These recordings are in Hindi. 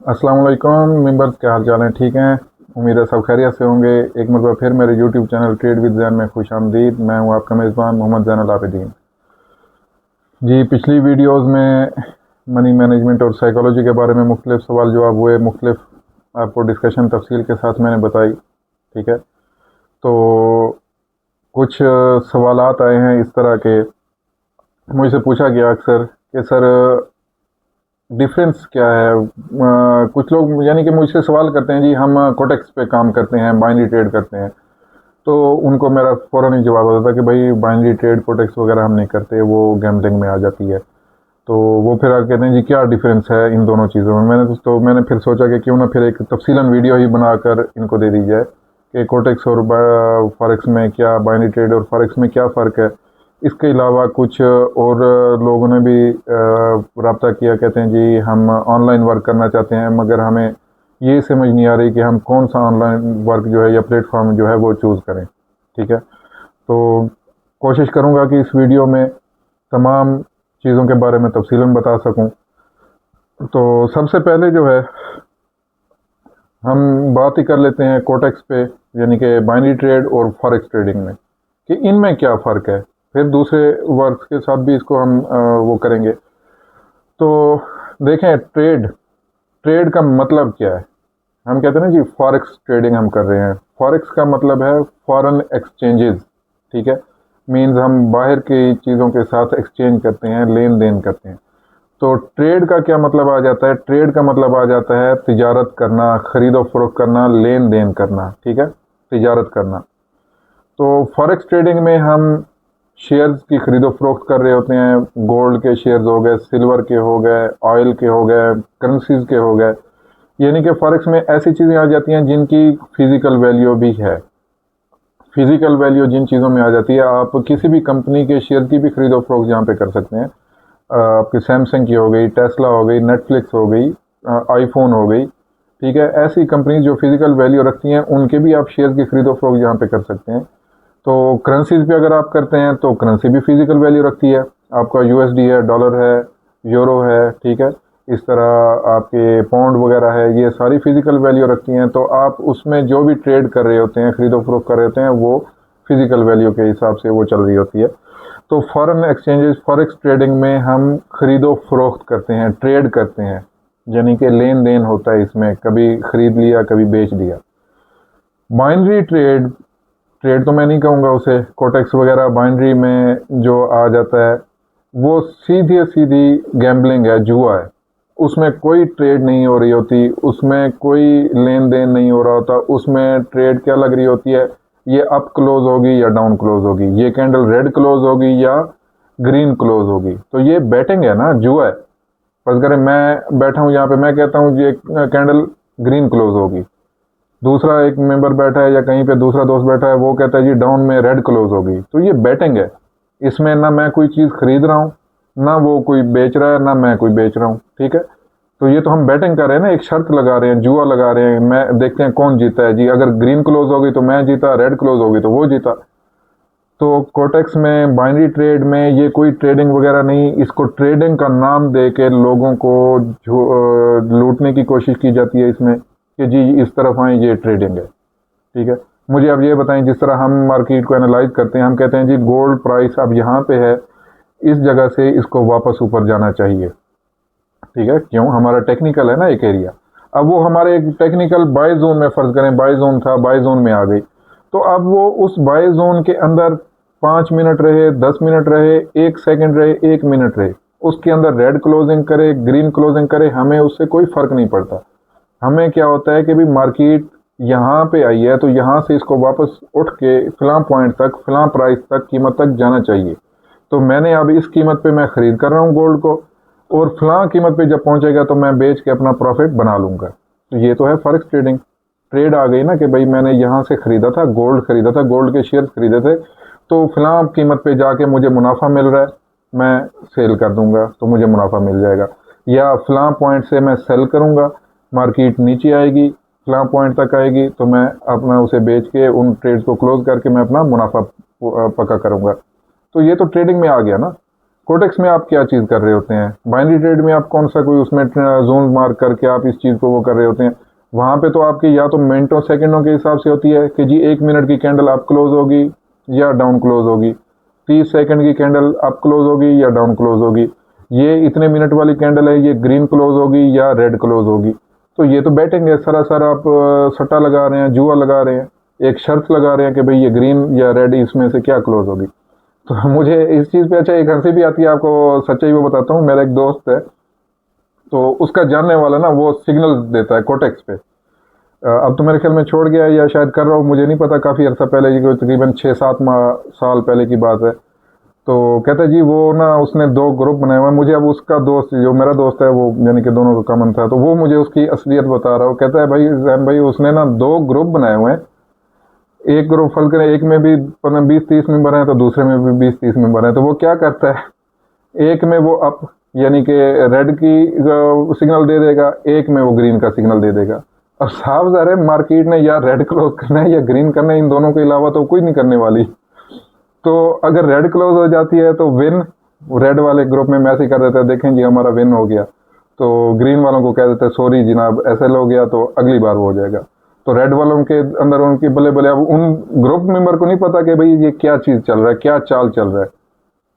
अस्सलाम वालेकुम मेंबर्स, क्या हाल चाल हैं? ठीक हैं? उम्मीद है सब खैरियत से होंगे। एक मरतबा फिर मेरे YouTube channel trade with Jain में खुश आमदीद। मैं हूं आपका मेज़बान मोहम्मद ज़ैनुल आबिदीन जी। पिछली वीडियोस में मनी मैनेजमेंट और साइकोलॉजी के बारे में मुख्तलिफ सवाल जवाब हुए, मुख्तलिफ आपको डिस्कशन तफसील के साथ मैंने बताई। ठीक है, तो कुछ सवालात आए हैं इस तरह के। मुझसे पूछा गया अक्सर कि सर डिफरेंस क्या है। कुछ लोग यानी कि मुझसे सवाल करते हैं, जी हम कोटेक्स पे काम करते हैं, बाइनरी ट्रेड करते हैं। तो उनको मेरा फ़ौरन ही जवाब आता था कि भाई बाइनरी ट्रेड कोटेक्स वगैरह हम नहीं करते, वो गैम्बलिंग में आ जाती है। तो वो फिर आगे कहते हैं जी क्या डिफरेंस है इन दोनों चीज़ों में। मैंने फिर सोचा कि क्यों ना फिर एक तफसीलन वीडियो ही बनाकर इनको दे दी जाए कि कोटेक्स और फॉरेक्स में क्या, बाइनरी ट्रेड और फॉरेक्स में क्या फ़र्क है। इसके अलावा कुछ और लोगों ने भी रब्ता किया, कहते हैं जी हम ऑनलाइन वर्क करना चाहते हैं मगर हमें ये समझ नहीं आ रही कि हम कौन सा ऑनलाइन वर्क जो है या प्लेटफॉर्म जो है वो चूज़ करें। ठीक है, तो कोशिश करूँगा कि इस वीडियो में तमाम चीज़ों के बारे में तफसीलन बता सकूँ। तो सबसे पहले जो है हम बात ही कर लेते हैं कोटेक्स पे, यानी कि बाइनरी ट्रेड और फॉरेक्स ट्रेडिंग में, कि इनमें क्या फ़र्क है। फिर दूसरे वर्क्स के साथ भी इसको हम वो करेंगे। तो देखें, ट्रेड ट्रेड का मतलब क्या है। हम कहते हैं ना जी फॉरेक्स ट्रेडिंग हम कर रहे हैं। फॉरेक्स का मतलब है फॉरेन एक्सचेंजेस। ठीक है, मीन्स हम बाहर की चीज़ों के साथ एक्सचेंज करते हैं, लेन देन करते हैं। तो ट्रेड का क्या मतलब आ जाता है? ट्रेड का मतलब आ जाता है तिजारत करना, ख़रीदो फरोख्त करना, लेन देन करना। ठीक है, तिजारत करना। तो फॉरेक्स ट्रेडिंग में हम शेयर्स की ख़रीदो फरोख्त कर रहे होते हैं। गोल्ड के शेयर्स हो गए, सिल्वर के हो गए, ऑयल के हो गए, करेंसीज के हो गए। यानी कि फॉरेक्स में ऐसी चीज़ें आ जाती हैं जिनकी फ़िज़िकल वैल्यू भी है। फ़िज़िकल वैल्यू जिन चीज़ों में आ जाती है, आप किसी भी कंपनी के शेयर की भी ख़रीदो फरोख्त यहाँ पे कर सकते हैं। आपकी सैमसंग की हो गई, टेस्ला हो गई, नेटफ्लिक्स हो गई, आईफोन हो गई। ठीक है, ऐसी कंपनी जो फिजिकल वैल्यू रखती हैं उनके भी आप शेयर की खरीदो फरोख्त यहाँ पे कर सकते हैं। तो करेंसीज पे अगर आप करते हैं तो करेंसी भी फिजिकल वैल्यू रखती है। आपका यूएसडी है, डॉलर है, यूरो है। ठीक है, इस तरह आपके पाउंड वगैरह है, ये सारी फिजिकल वैल्यू रखती हैं। तो आप उसमें जो भी ट्रेड कर रहे होते हैं, खरीदो फरोख्त कर रहे होते हैं, वो फिजिकल वैल्यू के हिसाब से वो चल रही होती है। तो फॉरेन एक्सचेंजेस, फॉरेक्स ट्रेडिंग में हम खरीदो फरोख्त करते हैं, ट्रेड करते हैं, यानी कि लेन देन होता है इसमें, कभी खरीद लिया कभी बेच दिया। बाइनरी ट्रेड, ट्रेड तो मैं नहीं कहूँगा उसे, कोटेक्स वगैरह बाइनरी में जो आ जाता है वो सीधी सीधी गैम्बलिंग है, जुआ है। उसमें कोई ट्रेड नहीं हो रही होती, उसमें कोई लेन देन नहीं हो रहा होता। उसमें ट्रेड क्या लग रही होती है, ये अप क्लोज होगी या डाउन क्लोज होगी, ये कैंडल रेड क्लोज होगी या ग्रीन क्लोज होगी। तो ये बैटिंग है ना, जुआ है। फर्ज करें मैं बैठा हूँ यहाँ पे, मैं कहता हूँ ये कैंडल ग्रीन क्लोज होगी। दूसरा एक मेंबर बैठा है या कहीं पे दूसरा दोस्त बैठा है, वो कहता है जी डाउन में रेड क्लोज होगी। तो ये बैटिंग है। इसमें ना मैं कोई चीज़ खरीद रहा हूँ, ना वो कोई बेच रहा है, ना मैं कोई बेच रहा हूँ। ठीक है, तो ये तो हम बैटिंग कर रहे हैं ना, एक शर्त लगा रहे हैं, जुआ लगा रहे हैं। मैं देखते हैं कौन जीता है जी। अगर ग्रीन क्लोज होगी तो मैं जीता, रेड क्लोज होगी तो वो जीता। तो कोटेक्स में, बाइनरी ट्रेड में ये कोई ट्रेडिंग वगैरह नहीं। इसको ट्रेडिंग का नाम दे के लोगों को लूटने की कोशिश की जाती है इसमें, कि जी इस तरफ आए, ये ट्रेडिंग है। ठीक है, मुझे अब ये बताएं, जिस तरह हम मार्केट को एनालाइज करते हैं, हम कहते हैं जी गोल्ड प्राइस अब यहाँ पे है, इस जगह से इसको वापस ऊपर जाना चाहिए। ठीक है, क्यों? हमारा टेक्निकल है ना एक एरिया। अब वो हमारे एक टेक्निकल बाय जोन में, फर्ज करें बाय जोन था, बाय जोन में आ गई। तो अब वो उस बाय जोन के अंदर 5 मिनट रहे, 10 मिनट रहे, 1 सेकंड रहे, 1 मिनट रहे, उसके अंदर रेड क्लोजिंग करे, ग्रीन क्लोजिंग करे, हमें उससे कोई फर्क नहीं पड़ता। हमें क्या होता है कि भी मार्केट यहाँ पे आई है तो यहाँ से इसको वापस उठ के फलां पॉइंट तक, फलां प्राइस तक, कीमत तक जाना चाहिए। तो मैंने अब इस कीमत पे मैं ख़रीद कर रहा हूँ गोल्ड को, और फलां कीमत पे जब पहुँचेगा तो मैं बेच के अपना प्रॉफिट बना लूँगा। तो ये तो है फॉरेक्स ट्रेडिंग। ट्रेड आ गई ना कि भाई मैंने यहाँ से ख़रीदा था, गोल्ड ख़रीदा था, गोल्ड के शेयर्स ख़रीदे थे, तो फलां कीमत पे जाके मुझे मुनाफा मिल रहा है, मैं सेल कर दूँगा तो मुझे मुनाफा मिल जाएगा। या फलां पॉइंट से मैं सेल करूँगा, मार्केट नीचे आएगी, फलां पॉइंट तक आएगी, तो मैं अपना उसे बेच के उन ट्रेड्स को क्लोज करके मैं अपना मुनाफा पक्का करूँगा। तो ये तो ट्रेडिंग में आ गया ना। कोटेक्स में आप क्या चीज़ कर रहे होते हैं, बाइनरी ट्रेड में आप कौन सा कोई उसमें जोन मार्क करके आप इस चीज़ को वो कर रहे होते हैं। वहाँ पे तो आपकी या तो मिनटों सेकंडों के हिसाब से होती है कि जी 1 मिनट की कैंडल अप क्लोज होगी या डाउन क्लोज होगी, 30 सेकंड की कैंडल अप क्लोज होगी या डाउन क्लोज होगी, ये इतने मिनट वाली कैंडल है ये ग्रीन क्लोज होगी या रेड क्लोज होगी। तो ये तो बैटिंग है, सरासर आप सट्टा लगा रहे हैं, जुआ लगा रहे हैं, एक शर्त लगा रहे हैं कि भाई ये ग्रीन या रेड इसमें से क्या क्लोज होगी। तो मुझे इस चीज़ पे अच्छा एक हंसी भी आती है, आपको सच्चाई वो बताता हूँ। मेरा एक दोस्त है, तो उसका जानने वाला ना वो सिग्नल देता है कोटेक्स पे। अब तो मेरे ख्याल में छोड़ गया है या शायद कर रहा हूँ, मुझे नहीं पता, काफ़ी अर्सा पहले, ये तकरीबन 6-7 साल पहले की बात है। तो कहता है जी वो ना उसने 2 ग्रुप बनाए हुए हैं। मुझे अब उसका दोस्त जो मेरा दोस्त है वो यानी कि दोनों का कॉमन था, तो वो मुझे उसकी असलियत बता रहा हो। कहता है भाई जैन भाई उसने ना 2 ग्रुप बनाए हुए हैं, एक ग्रुप फल करे, एक में भी 20-30 मेंबर हैं तो दूसरे में भी 20-30 मेंबर हैं। तो वो क्या करता है, एक में वो अप यानी कि रेड की सिग्नल दे देगा, एक में वो ग्रीन का सिग्नल दे देगा। अब साफ ज़ाहिर है मार्केट ने या रेड क्लोज करना है या ग्रीन करना है, इन दोनों के अलावा तो कोई नहीं करने वाली। तो अगर रेड क्लोज हो जाती है तो विन रेड वाले ग्रुप में मैसेज कर देता है देखें जी हमारा विन हो गया, तो ग्रीन वालों को कह देते हैं सॉरी जनाब ऐसे हो गया तो अगली बार वो हो जाएगा। तो रेड वालों के अंदर उनकी बल्ले बल्ले, अब उन ग्रुप मेंबर को नहीं पता कि भाई ये क्या चीज़ चल रहा है, क्या चाल चल रहा है,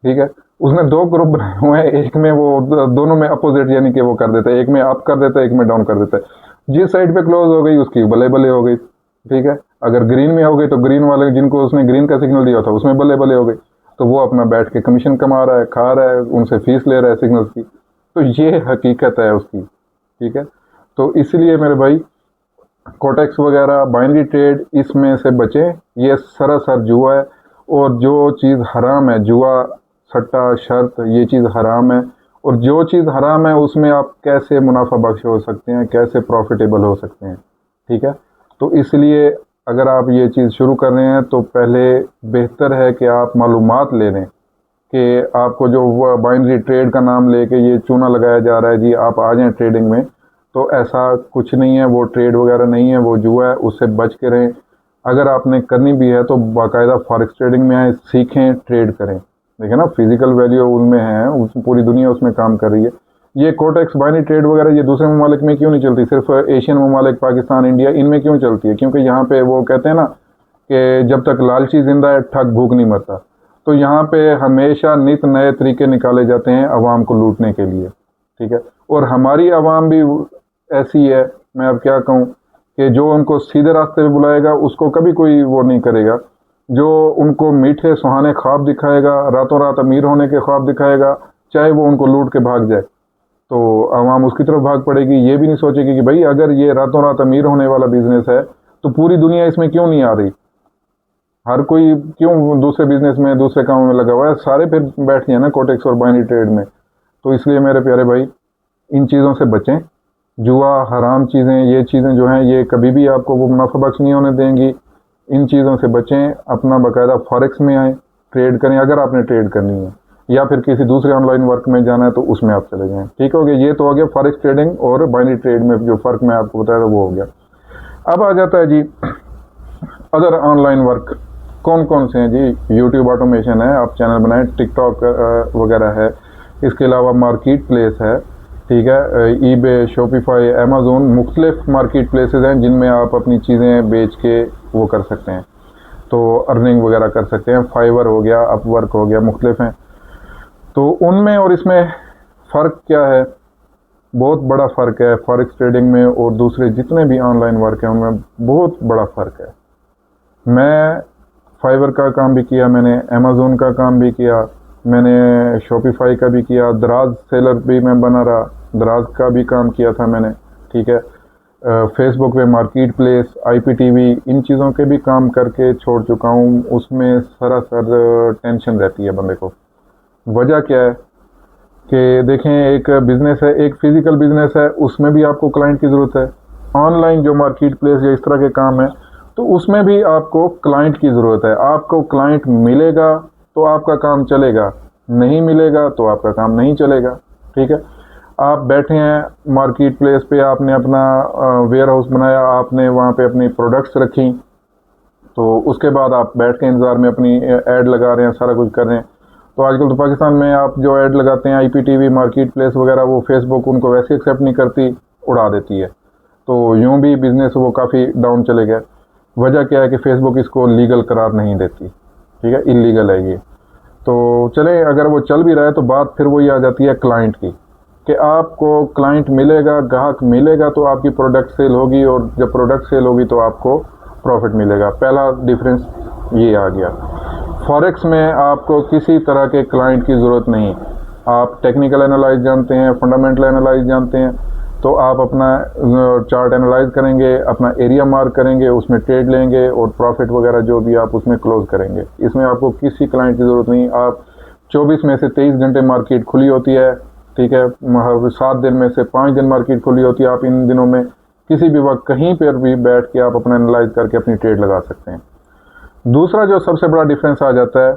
ठीक है। उसने 2 ग्रुप बनाए हुए हैं, एक में वो दोनों में अपोजिट यानी कि वो कर देता है, एक में अप कर देता है, एक में डाउन कर देता है। जिस साइड पे क्लोज हो गई उसकी बल्ले बल्ले हो गई, ठीक है। अगर ग्रीन में हो गई तो ग्रीन वाले जिनको उसने ग्रीन का सिग्नल दिया था उसमें बल्ले बल्ले हो गई, तो वो अपना बैठ के कमीशन कमा रहा है, खा रहा है, उनसे फीस ले रहा है सिग्नल्स की। तो ये हकीकत है उसकी, ठीक है। तो इसलिए मेरे भाई कोटेक्स वगैरह बाइनरी ट्रेड इसमें से बचें, ये सरासर जुआ है। और जो चीज़ हराम है, जुआ सट्टा शर्त, ये चीज़ हराम है। और जो चीज़ हराम है उसमें आप कैसे मुनाफा बख्श हो सकते हैं, कैसे प्रॉफिटेबल हो सकते हैं, ठीक है। तो इसलिए अगर आप ये चीज़ शुरू कर रहे हैं तो पहले बेहतर है कि आप मालूमात ले लें कि आपको जो बाइनरी ट्रेड का नाम लेके ये चूना लगाया जा रहा है जी आप आ जाएं ट्रेडिंग में, तो ऐसा कुछ नहीं है, वो ट्रेड वगैरह नहीं है, वो जुआ है, उससे बच के रहें। अगर आपने करनी भी है तो बाकायदा फॉरेक्स ट्रेडिंग में आए, सीखें, ट्रेड करें। देखिए ना फिजिकल वैल्यू उनमें है, पूरी दुनिया उसमें काम कर रही है। ये कोटेक्स बाइनरी ट्रेड वगैरह ये दूसरे ममालिक में क्यों नहीं चलती, सिर्फ एशियन ममालिक पाकिस्तान इंडिया इनमें क्यों चलती है? क्योंकि यहाँ पे वो कहते हैं ना कि जब तक लालची जिंदा है ठग भूख नहीं मरता। तो यहाँ पे हमेशा नित नए तरीके निकाले जाते हैं आवाम को लूटने के लिए, ठीक है। और हमारी आवाम भी ऐसी है, मैं अब क्या कहूँ, कि जो उनको सीधे रास्ते पे बुलाएगा उसको कभी कोई वो नहीं करेगा, जो उनको मीठे सुहाने ख्वाब दिखाएगा, रातों रात अमीर होने के ख्वाब दिखाएगा, चाहे वो उनको लूट के भाग जाए, तो आवाम उसकी तरफ भाग पड़ेगी। ये भी नहीं सोचेगी कि भाई अगर ये रातों रात अमीर होने वाला बिजनेस है तो पूरी दुनिया इसमें क्यों नहीं आ रही, हर कोई क्यों दूसरे बिजनेस में दूसरे कामों में लगा हुआ है, सारे फिर बैठ गए ना कोटेक्स और बाइनरी ट्रेड में। तो इसलिए मेरे प्यारे भाई इन चीज़ों से बचें। जुआ हराम चीज़ें, ये चीज़ें जो हैं ये कभी भी आपको वो मुनाफा बख्श नहीं होने देंगी। इन चीज़ों से बचें, अपना बाकायदा फॉरेक्स में आएँ, ट्रेड करें अगर आपने ट्रेड करनी है, या फिर किसी दूसरे ऑनलाइन वर्क में जाना है तो उसमें आप चले जाएँ, ठीक हो गया। ये तो हो गया फॉरेक्स ट्रेडिंग और बाइनरी ट्रेड में जो फ़र्क मैं आपको बताया था वो हो गया। अब आ जाता है जी अदर ऑनलाइन वर्क कौन कौन से हैं जी। यूट्यूब ऑटोमेशन है, आप चैनल बनाएं, टिकटॉक वगैरह है, इसके अलावा मार्केट प्लेस है, ठीक है, ईबे, शॉपिफाई, अमेज़ोन, मुख्तलिफ मार्केट प्लेसेस हैं जिनमें आप अपनी चीज़ें बेच के वो कर सकते हैं, तो अर्निंग वगैरह कर सकते हैं। फाइवर हो गया, अपवर्क हो गया, मुख्तलिफ हैं। तो उनमें और इसमें फ़र्क क्या है? बहुत बड़ा फ़र्क है फॉरेक्स ट्रेडिंग में और दूसरे जितने भी ऑनलाइन वर्क हैं उनमें बहुत बड़ा फ़र्क है। मैं फाइवर का काम भी किया, मैंने अमेज़ोन का काम भी किया, मैंने शॉपिफाई का भी किया, दराज सेलर भी मैं बना रहा, दराज का भी काम किया था मैंने, ठीक है। फेसबुक पे मार्केट प्लेस, IPTV, इन चीज़ों के भी काम करके छोड़ चुका हूँ। उसमें सरासर टेंशन रहती है बंदे को। वजह क्या है कि देखें एक बिज़नेस है, एक फ़िज़िकल बिज़नेस है, उसमें भी आपको क्लाइंट की ज़रूरत है। ऑनलाइन जो मार्केट प्लेस या इस तरह के काम है तो उसमें भी आपको क्लाइंट की ज़रूरत है। आपको क्लाइंट मिलेगा तो आपका काम चलेगा, नहीं मिलेगा तो आपका काम नहीं चलेगा, ठीक है। आप बैठे हैं मार्केट प्लेस पे, आपने अपना वेयर हाउस बनाया, आपने वहाँ पे अपनी प्रोडक्ट्स रखी, तो उसके बाद आप बैठ के इंतज़ार में अपनी ऐड लगा रहे हैं, सारा कुछ कर रहे हैं। तो आजकल तो पाकिस्तान में आप जो ऐड लगाते हैं IPTV, मार्केट प्लेस वगैरह, वो फेसबुक उनको वैसे एक्सेप्ट नहीं करती, उड़ा देती है। तो यूँ भी बिज़नेस वो काफ़ी डाउन चले गए। वजह क्या है कि फेसबुक इसको लीगल करार नहीं देती, ठीक है, इलीगल है ये। तो चले, अगर वो चल भी रहा है तो बात फिर वही आ जाती है क्लाइंट की, कि आपको क्लाइंट मिलेगा, ग्राहक मिलेगा तो आपकी प्रोडक्ट सेल होगी, और जब प्रोडक्ट सेल होगी तो आपको प्रॉफिट मिलेगा। पहला डिफरेंस ये आ गया। फॉरेक्स में आपको किसी तरह के क्लाइंट की ज़रूरत नहीं। आप टेक्निकल एनालाइज जानते हैं, फंडामेंटल एनालाइज जानते हैं, तो आप अपना चार्ट एनालाइज करेंगे, अपना एरिया मार्क करेंगे, उसमें ट्रेड लेंगे और प्रॉफिट वगैरह जो भी आप उसमें क्लोज करेंगे। इसमें आपको किसी क्लाइंट की ज़रूरत नहीं। आप 24 में से 23 घंटे मार्केट खुली होती है, ठीक है, 7 दिन में से 5 दिन मार्केट खुली होती है। आप इन दिनों में किसी भी वक्त कहीं पर भी बैठ के आप अपना एनालाइज करके अपनी ट्रेड लगा सकते हैं। दूसरा जो सबसे बड़ा डिफरेंस आ जाता है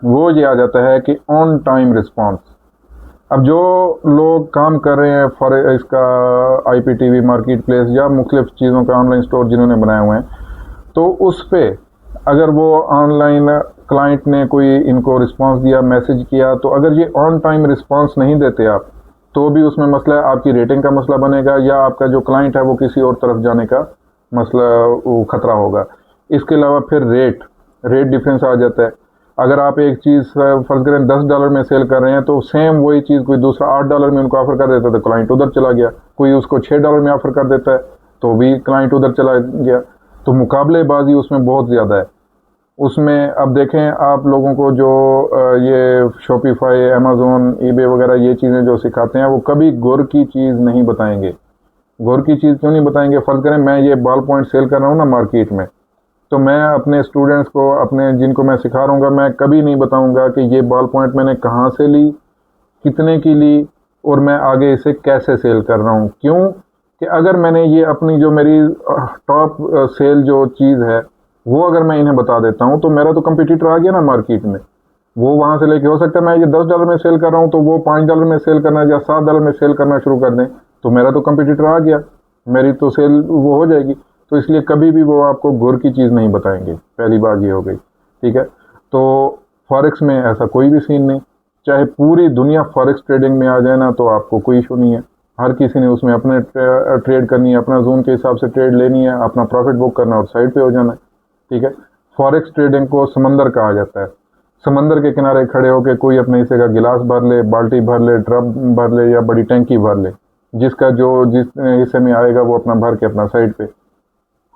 वो ये आ जाता है कि ऑन टाइम रिस्पॉन्स। अब जो लोग काम कर रहे हैं फॉर इसका IPTV, मार्केट प्लेस या मुख्तलिफ चीज़ों का ऑनलाइन स्टोर जिन्होंने बनाए हुए हैं, तो उस पर अगर वो ऑनलाइन क्लाइंट ने कोई इनको रिस्पांस दिया, मैसेज किया, तो अगर ये ऑन टाइम रिस्पांस नहीं देते आप, तो भी उसमें मसला है, आपकी रेटिंग का मसला बनेगा, या आपका जो क्लाइंट है वो किसी और तरफ जाने का मसला, वो खतरा होगा। इसके अलावा फिर रेट डिफरेंस आ जाता है। अगर आप एक चीज़ फर्ज करें $10 में सेल कर रहे हैं, तो सेम वही चीज़ कोई दूसरा $8 में उनको ऑफ़र कर देता है तो क्लाइंट उधर चला गया। कोई उसको $6 में ऑफ़र कर देता है तो भी क्लाइंट उधर चला गया। तो मुकाबलेबाजी उसमें बहुत ज़्यादा है। उसमें अब देखें आप लोगों को जो ये शॉपिफाई, अमेज़ोन, ईबे वगैरह ये चीज़ें जो सिखाते हैं, वो कभी गुर की चीज़ नहीं बताएंगे। गुर की चीज़ क्यों नहीं बताएंगे? फ़र्ज करें मैं ये बॉल पॉइंट सेल कर रहा हूँ ना मार्केट में, तो मैं अपने स्टूडेंट्स को, अपने जिनको मैं सिखा रहा हूँ, मैं कभी नहीं बताऊंगा कि ये बॉल पॉइंट मैंने कहाँ से ली, कितने की ली, और मैं आगे इसे कैसे सेल कर रहा हूँ। क्यों कि अगर मैंने ये अपनी जो मेरी टॉप सेल जो चीज़ है वो अगर मैं इन्हें बता देता हूँ, तो मेरा तो कंपटीटर आ गया ना मार्केट में। वो वहाँ से लेके, हो सकता है मैं ये $10 में सेल कर रहा हूँ तो वो $5 में सेल करना या $7 में सेल करना शुरू कर दें, तो मेरा तो कंपटीटर आ गया, मेरी तो सेल वो हो जाएगी। तो इसलिए कभी भी वो आपको गुर की चीज़ नहीं बताएंगे। पहली बात ये हो गई, ठीक है। तो फॉरेक्स में ऐसा कोई भी सीन नहीं। चाहे पूरी दुनिया फॉरेक्स ट्रेडिंग में आ जाए ना, तो आपको कोई इशू नहीं है। हर किसी ने उसमें अपने ट्रेड करनी है, अपना जोन के हिसाब से ट्रेड लेनी है, अपना प्रॉफिट बुक करना और साइड पे हो जाना है, ठीक है। फॉरेक्स ट्रेडिंग को समंदर कहा जाता है। समंदर के किनारे खड़े होकर कोई अपने हिस्से का गिलास भर ले, बाल्टी भर ले, ड्रम भर ले या बड़ी टैंकी भर ले, जिसका जो जिस हिस्से में आएगा वो अपना भर के अपना साइड पे,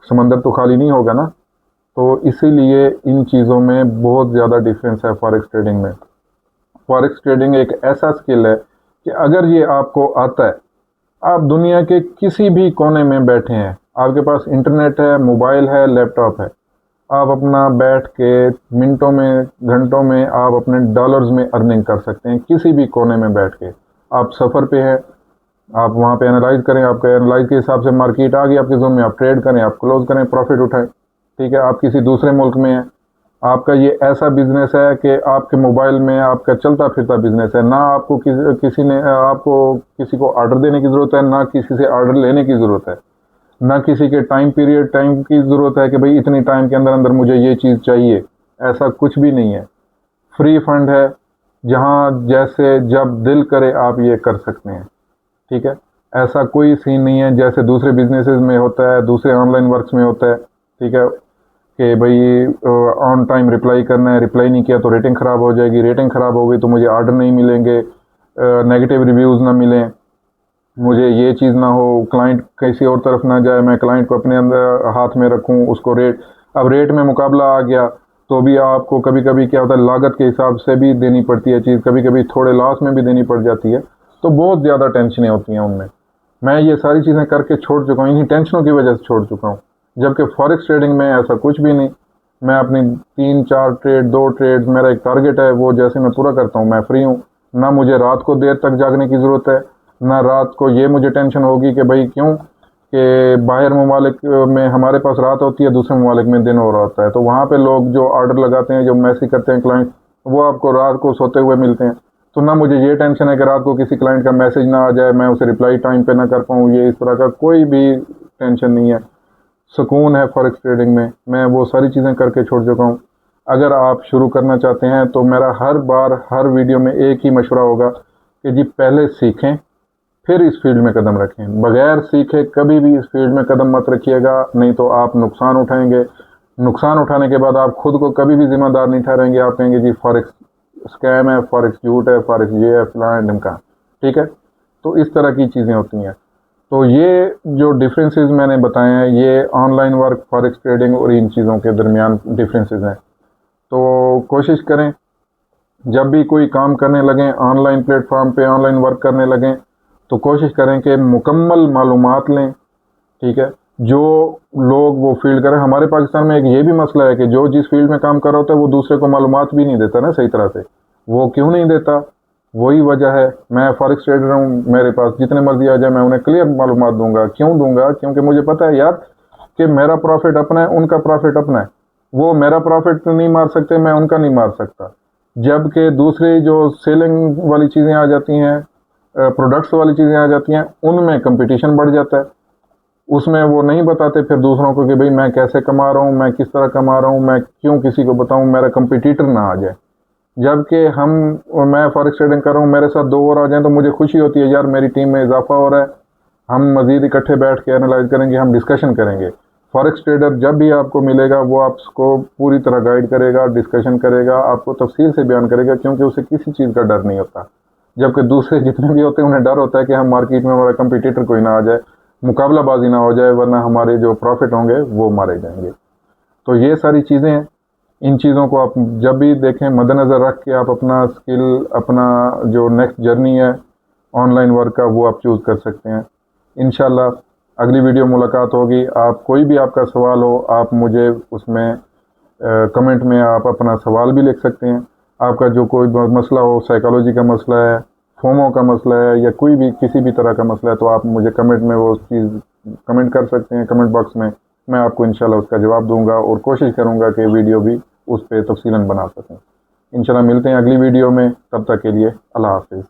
समंदर तो खाली नहीं होगा ना। तो इसीलिए इन चीज़ों में बहुत ज़्यादा डिफरेंस है फॉरेक्स ट्रेडिंग में। फॉरेक्स ट्रेडिंग एक ऐसा स्किल है कि अगर ये आपको आता है, आप दुनिया के किसी भी कोने में बैठे हैं, आपके पास इंटरनेट है, मोबाइल है, लैपटॉप है, आप अपना बैठ के मिनटों में, घंटों में आप अपने डॉलर्स में अर्निंग कर सकते हैं, किसी भी कोने में बैठ के। आप सफ़र पे हैं, आप वहाँ पे एनालाइज करें, आपका एनालाइज के हिसाब से मार्केट आ गई आपके जोन में, आप ट्रेड करें, आप क्लोज करें, प्रॉफिट उठाएं, ठीक है। आप किसी दूसरे मुल्क में हैं, आपका ये ऐसा बिजनेस है कि आपके मोबाइल में आपका चलता फिरता बिजनेस है। ना आपको किसी ने आपको किसी को ऑर्डर देने की ज़रूरत है, ना किसी से ऑर्डर लेने की ज़रूरत है, ना किसी के टाइम की ज़रूरत है कि भाई इतनी टाइम के अंदर अंदर मुझे ये चीज़ चाहिए। ऐसा कुछ भी नहीं है। फ्री फंड है, जहाँ जैसे जब दिल करे आप ये कर सकते हैं, ठीक है। ऐसा कोई सीन नहीं है जैसे दूसरे बिजनेसेस में होता है, दूसरे ऑनलाइन वर्क्स में होता है, ठीक है, कि भाई ऑन टाइम रिप्लाई करना है, रिप्लाई नहीं किया तो रेटिंग ख़राब हो जाएगी, रेटिंग ख़राब हो गई तो मुझे ऑर्डर नहीं मिलेंगे, नेगेटिव रिव्यूज़ ना मिलें, मुझे ये चीज़ ना हो, क्लाइंट किसी और तरफ ना जाए, मैं क्लाइंट को अपने अंदर हाथ में रखूँ, उसको अब रेट में मुकाबला आ गया तो भी आपको कभी कभी क्या होता है, लागत के हिसाब से भी देनी पड़ती है चीज़, कभी कभी थोड़े लॉस में भी देनी पड़ जाती है, तो बहुत ज़्यादा टेंशनें होती हैं उनमें। मैं ये सारी चीज़ें करके छोड़ चुका हूँ, इन्हीं टेंशनों की वजह से छोड़ चुका हूँ। जबकि फॉरेक्स ट्रेडिंग में ऐसा कुछ भी नहीं। मैं अपनी 3-4 ट्रेड, 2 ट्रेड, मेरा एक टारगेट है, वो जैसे मैं पूरा करता हूँ, मैं फ्री हूँ। ना मुझे रात को देर तक जागने की ज़रूरत है, ना रात को ये मुझे टेंशन होगी कि भाई क्यों, कि बाहर ममालिक में हमारे पास रात होती है, दूसरे ममालिक में दिन हो रहा होता है, तो वहाँ पे लोग जो ऑर्डर लगाते हैं, जो मैसेज करते हैं क्लाइंट, वो आपको रात को सोते हुए मिलते हैं। तो ना मुझे ये टेंशन है कि रात को किसी क्लाइंट का मैसेज ना आ जाए, मैं उसे रिप्लाई टाइम पे ना कर पाऊँ, ये इस तरह का कोई भी टेंशन नहीं है। सुकून है फॉरेक्स ट्रेडिंग में। मैं वो सारी चीज़ें करके छोड़ चुका हूँ। अगर आप शुरू करना चाहते हैं तो मेरा हर बार हर वीडियो में एक ही मशवरा होगा कि जी पहले सीखें फिर इस फील्ड में कदम रखें। बगैर सीखे कभी भी इस फील्ड में कदम मत रखिएगा, नहीं तो आप नुकसान उठाएंगे। नुकसान उठाने के बाद आप खुद को कभी भी जिम्मेदार नहीं ठहराएंगे। आप कहेंगे जी फॉरेक्स स्कैम है, फॉरेक्स झूठ है, फॉरेक्स ये है, फलां है ढिमका। ठीक है, तो इस तरह की चीज़ें होती हैं। तो ये जो डिफरेंसेस मैंने बताए हैं, ये ऑनलाइन वर्क, फॉरेक्स ट्रेडिंग और इन चीज़ों के दरमियान डिफरेंसेस हैं। तो कोशिश करें जब भी कोई काम करने लगें, ऑनलाइन प्लेटफॉर्म पे ऑनलाइन वर्क करने लगें, तो कोशिश करें कि मुकम्मल मालूमात लें। ठीक है, जो लोग वो फील्ड करें। हमारे पाकिस्तान में एक ये भी मसला है कि जो जिस फील्ड में काम कर रहा होता है वो दूसरे को मालूमात भी नहीं देता ना सही तरह से। वो क्यों नहीं देता, वही वजह है। मैं फॉरेक्स ट्रेडर हूँ, मेरे पास जितने मर्जी आ जाए मैं उन्हें क्लियर मालूमात दूंगा। क्यों दूंगा? क्योंकि मुझे पता है यार कि मेरा प्रॉफिट अपना है, उनका प्रॉफिट अपना है। वो मेरा प्रॉफिट नहीं मार सकते, मैं उनका नहीं मार सकता। जबकि दूसरी जो सेलिंग वाली चीज़ें आ जाती हैं, प्रोडक्ट्स वाली चीज़ें आ जाती हैं, उनमें कंपटीशन बढ़ जाता है। उसमें वो नहीं बताते फिर दूसरों को कि भाई मैं कैसे कमा रहा हूँ, मैं किस तरह कमा रहा हूँ, मैं क्यों किसी को बताऊँ, मेरा कंपटीटर ना आ जाए। जबकि मैं फॉरेक्स ट्रेडिंग कर रहा हूँ, मेरे साथ 2 और आ जाएं तो मुझे खुशी होती है यार मेरी टीम में इजाफा हो रहा है। हम मज़ीद इकट्ठे बैठ के एनालाइज करेंगे, हम डिस्कशन करेंगे। फॉरेक्स ट्रेडर जब भी आपको मिलेगा वो आपको पूरी तरह गाइड करेगा, डिस्कशन करेगा, आपको तफसील से बयान करेगा, क्योंकि उसे किसी चीज़ का डर नहीं होता। जबकि दूसरे जितने भी होते हैं उन्हें डर होता है कि हम मार्केट में हमारा कंपटीटर कोई ना आ जाए, मुकाबलाबाजी ना हो जाए, वरना हमारे जो प्रॉफिट होंगे वो मारे जाएंगे। तो ये सारी चीज़ें हैं। इन चीज़ों को आप जब भी देखें मद्देनज़र रख के आप अपना स्किल, अपना जो नेक्स्ट जर्नी है ऑनलाइन वर्क का, वो आप चूज़ कर सकते हैं। इंशाल्लाह अगली वीडियो मुलाकात होगी। आप कोई भी आपका सवाल हो, आप मुझे उसमें कमेंट में आप अपना सवाल भी लिख सकते हैं। आपका जो कोई मसला हो, साइकोलॉजी का मसला है, फोमो का मसला है, या कोई भी किसी भी तरह का मसला है, तो आप मुझे कमेंट में वो चीज़ कमेंट कर सकते हैं कमेंट बॉक्स में। मैं आपको इंशाल्लाह उसका जवाब दूंगा और कोशिश करूंगा कि वीडियो भी उस पर तफसीलन बना सकें। इंशाल्लाह मिलते हैं अगली वीडियो में, तब तक के लिए अल्लाह हाफिज़।